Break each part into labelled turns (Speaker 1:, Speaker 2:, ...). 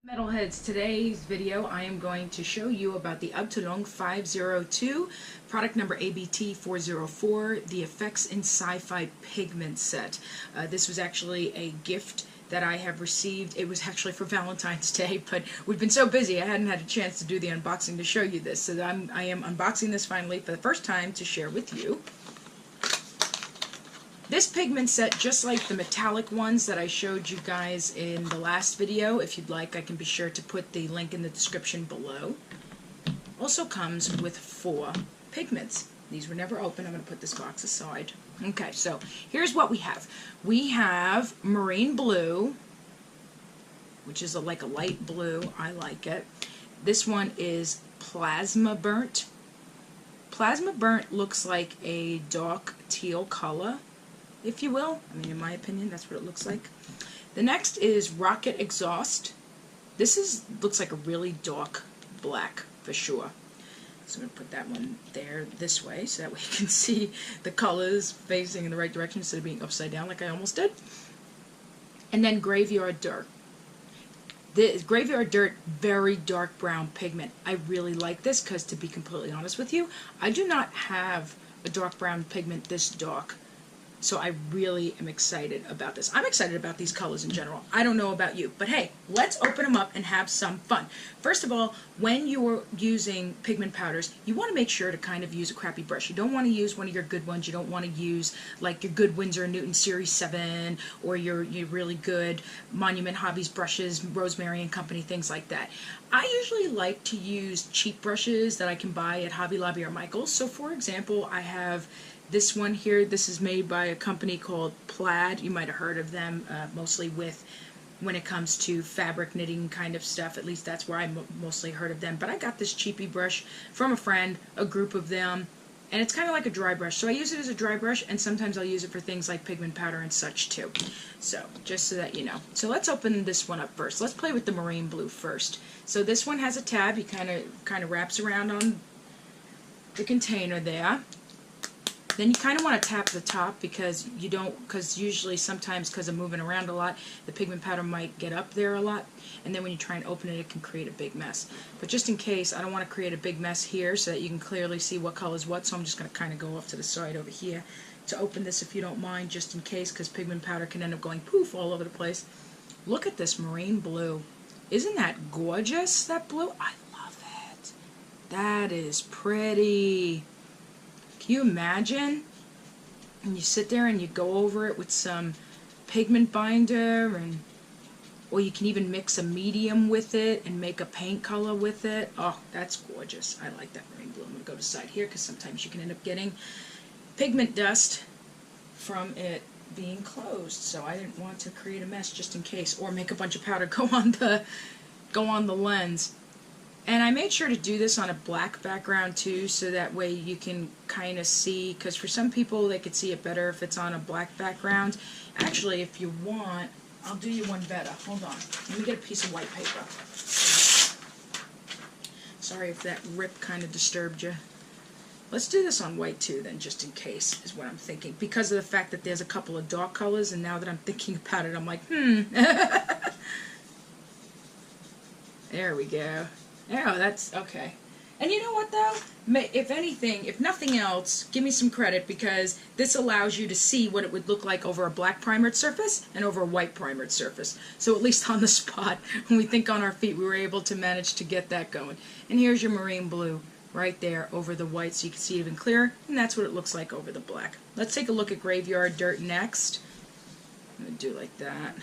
Speaker 1: Metalheads, today's video I am going to show you about the Abteilung 502, product number ABT404, the Effects in Sci-Fi Pigments set. This was actually a gift that I have received. It was actually for Valentine's Day, but we've been so busy I hadn't had a chance to do the unboxing to show you this. So I am unboxing this finally for the first time to share with you. This pigment set, just like the metallic ones that I showed you guys in the last video, if you'd like, I can be sure to put the link in the description below, also comes with 4 pigments. These were never open. I'm going to put this box aside. Okay, so here's what we have. We have marine blue, which is like a light blue. I like it. This one is plasma burnt. Plasma burnt looks like a dark teal color, if you will. I mean, in my opinion, that's what it looks like. The next is Rocket Exhaust. This looks like a really dark black for sure. So I'm going to put that one there this way so that way you can see the colors facing in the right direction instead of being upside down like I almost did. And then Graveyard Dirt. The Graveyard Dirt, very dark brown pigment. I really like this because, to be completely honest with you, I do not have a dark brown pigment this dark. So I really am excited about this. I'm excited about these colors in general. I don't know about you, but hey, let's open them up and have some fun. First of all, when you're using pigment powders, you want to make sure to kind of use a crappy brush. You don't want to use one of your good ones. You don't want to use like your good Winsor & Newton Series 7 or your really good Monument Hobbies brushes, Rosemary & Company, things like that. I usually like to use cheap brushes that I can buy at Hobby Lobby or Michael's. So for example, I have this one here. This is made by a company called Plaid. You might have heard of them, mostly when it comes to fabric knitting kind of stuff. At least that's where I mostly heard of them. But I got this cheapy brush from a friend, a group of them, and it's kind of like a dry brush. So I use it as a dry brush, and sometimes I'll use it for things like pigment powder and such too. So just so that you know. So let's open this one up first. Let's play with the marine blue first. So this one has a tab. He kind of wraps around on the container there. Then you kind of want to tap the top because usually sometimes because of moving around a lot, the pigment powder might get up there a lot, and then when you try and open it, it can create a big mess. But just in case, I don't want to create a big mess here so that you can clearly see what color is what, so I'm just going to kind of go off to the side over here to open this if you don't mind, just in case, because pigment powder can end up going poof all over the place. Look at this marine blue. Isn't that gorgeous, that blue? I love it. That is pretty. Can you imagine? And you sit there and you go over it with some pigment binder, or you can even mix a medium with it and make a paint color with it. Oh, that's gorgeous. I like that marine blue. I'm going to go to the side here because sometimes you can end up getting pigment dust from it being closed. So I didn't want to create a mess just in case, or make a bunch of powder go on the lens. And I made sure to do this on a black background too, so that way you can kind of see, because for some people they could see it better if it's on a black background. Actually, if you want, I'll do you one better. Hold on. Let me get a piece of white paper. Sorry if that rip kind of disturbed you. Let's do this on white too then, just in case, is what I'm thinking. Because of the fact that there's a couple of dark colors, and now that I'm thinking about it, I'm like, There we go. Oh, that's okay. And you know what though? If anything, if nothing else, give me some credit, because this allows you to see what it would look like over a black primered surface and over a white primered surface. So at least on the spot, when we think on our feet, we were able to manage to get that going. And here's your marine blue right there over the white, so you can see it even clearer, and that's what it looks like over the black. Let's take a look at Graveyard Dirt next. I'm going to do like that.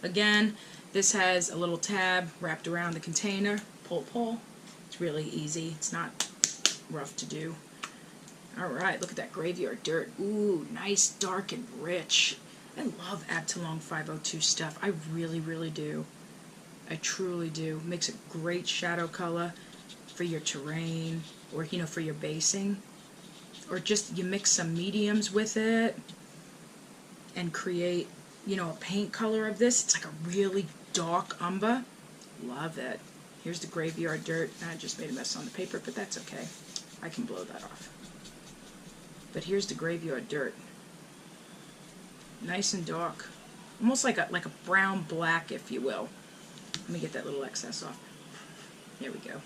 Speaker 1: Again, this has a little tab wrapped around the container. Pull. It's really easy. It's not rough to do. Alright, look at that Graveyard Dirt. Ooh, nice, dark, and rich. I love Abteilung 502 stuff. I really, really do. I truly do. Makes a great shadow color for your terrain, or, you know, for your basing. Or just you mix some mediums with it and create, you know, a paint color of this. It's like a really dark umber. Love it. Here's the Graveyard Dirt. I just made a mess on the paper, but that's okay. I can blow that off. But here's the Graveyard Dirt. Nice and dark. Almost like a brown black, if you will. Let me get that little excess off. There we go.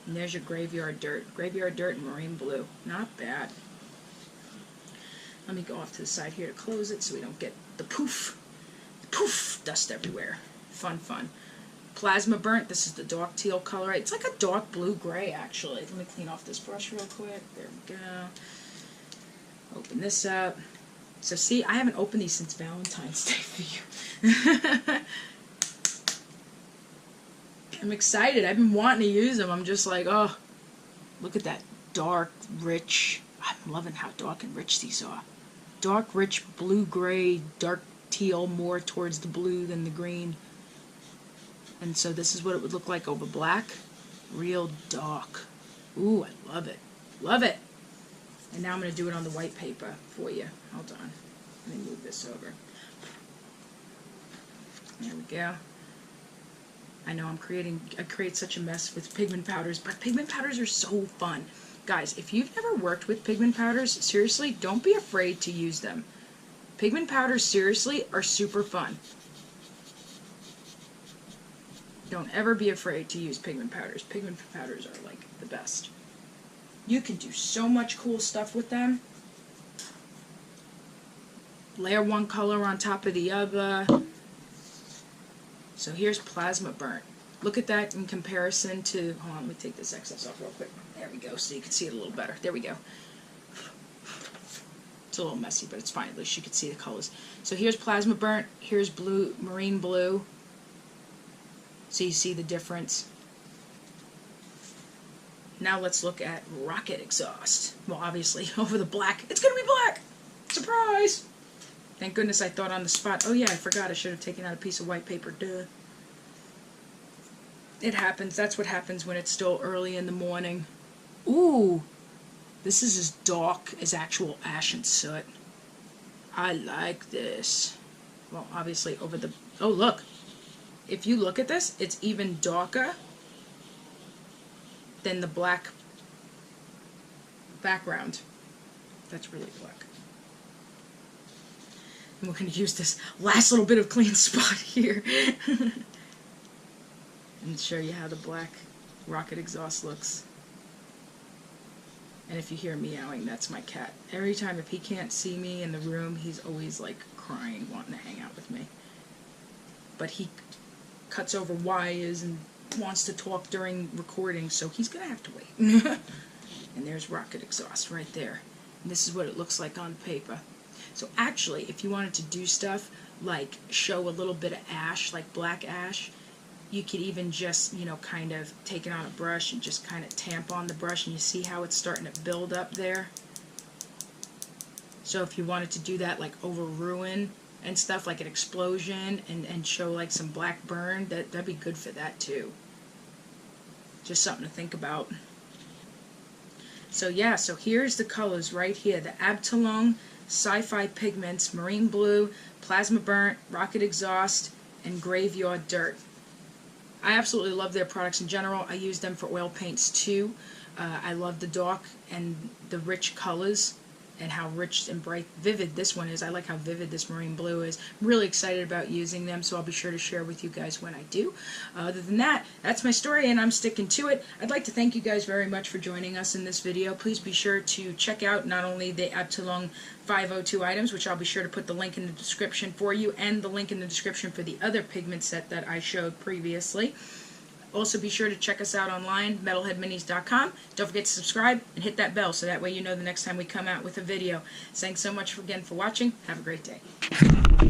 Speaker 1: And there's your graveyard dirt. Graveyard dirt and marine blue. Not bad. Let me go off to the side here to close it so we don't get the poof dust everywhere. Fun, fun. Plasma burnt. This is the dark teal color. It's like a dark blue-gray, actually. Let me clean off this brush real quick. There we go. Open this up. So see, I haven't opened these since Valentine's Day for you. I'm excited. I've been wanting to use them. I'm just like, oh, look at that dark, rich. I'm loving how dark and rich these are. Dark, rich, blue-gray, dark teal, more towards the blue than the green. And so this is what it would look like over black. Real dark. Ooh, I love it. Love it. And now I'm going to do it on the white paper for you. Hold on. Let me move this over. There we go. I know I create such a mess with pigment powders, but pigment powders are so fun. Guys, if you've never worked with pigment powders, seriously, don't be afraid to use them. Pigment powders, seriously, are super fun. Don't ever be afraid to use pigment powders. Pigment powders are like the best. You can do so much cool stuff with them. Layer one color on top of the other. So here's plasma burnt. Look at that in comparison to, hold on, let me take this excess off real quick. There we go, so you can see it a little better. There we go. It's a little messy, but it's fine. At least you can see the colors. So here's plasma burnt. Here's blue, marine blue. So you see the difference. Now let's look at rocket exhaust. Well, obviously, over the black. It's going to be black! Surprise! Thank goodness I thought on the spot. Oh yeah, I forgot. I should have taken out a piece of white paper. Duh. It happens. That's what happens when it's still early in the morning. Ooh! This is as dark as actual ash and soot. I like this. Well, obviously over the... Oh, look! If you look at this, it's even darker than the black background. That's really black. And we're going to use this last little bit of clean spot here and show you how the black rocket exhaust looks. And if you hear meowing, that's my cat. Every time, if he can't see me in the room, he's always like crying, wanting to hang out with me. But he cuts over wires and wants to talk during recording, so he's gonna have to wait. And there's rocket exhaust right there. And this is what it looks like on paper. So actually, if you wanted to do stuff like show a little bit of ash, like black ash, you could even just, you know, kind of take it on a brush and just kind of tamp on the brush, and you see how it's starting to build up there. So if you wanted to do that like over ruin and stuff, like an explosion, and show like some black burn, that'd be good for that too. Just something to think about. So yeah, so here's the colors right here. The Abteilung Sci-Fi Pigments, marine blue, plasma burnt, rocket exhaust, and graveyard dirt. I absolutely love their products in general. I use them for oil paints too. I love the dark and the rich colors, and how rich and bright, vivid this one is. I like how vivid this marine blue is. I'm really excited about using them, so I'll be sure to share with you guys when I do. Other than that, that's my story, and I'm sticking to it. I'd like to thank you guys very much for joining us in this video. Please be sure to check out not only the Abteilung 502 items, which I'll be sure to put the link in the description for you, and the link in the description for the other pigment set that I showed previously. Also, be sure to check us out online, metalheadminis.com. Don't forget to subscribe and hit that bell so that way you know the next time we come out with a video. Thanks so much again for watching. Have a great day.